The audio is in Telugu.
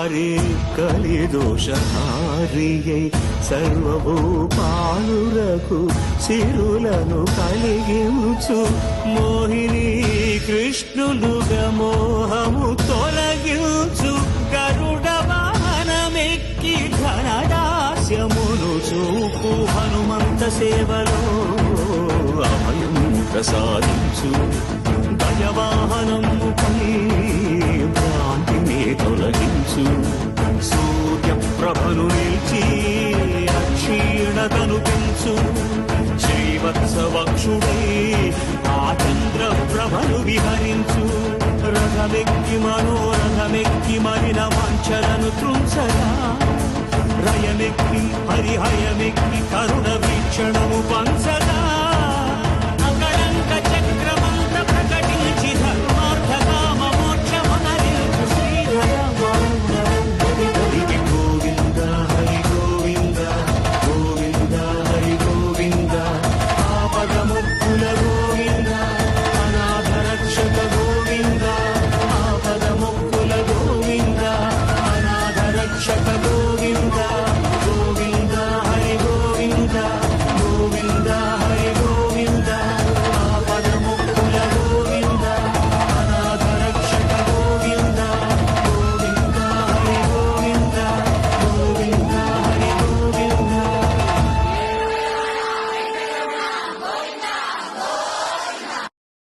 హరి కలిదోషహారియై సర్వభూపాలురకు సిరులను కలిగించు మోహిని కృష్ణులుగా మోహము తొలగించు గరుడ వాహనమెక్కి ధనదాస్యమును చూపు హనుమంత సేవలో అభయం ప్రసాదించు గజవాహనముపై భ్రాంతిని తొలగించు సూర్యప్రభను నిలిచి అక్షీణతను పెంచు శ్రీవత్సవక్షుడై ఆ చంద్రప్రభను విహరించు రథమెక్కి మనోరథమెక్కి మరిన వాంఛలను త్రుంచగా రయమెక్కి హరిహయమెక్కి కరుణ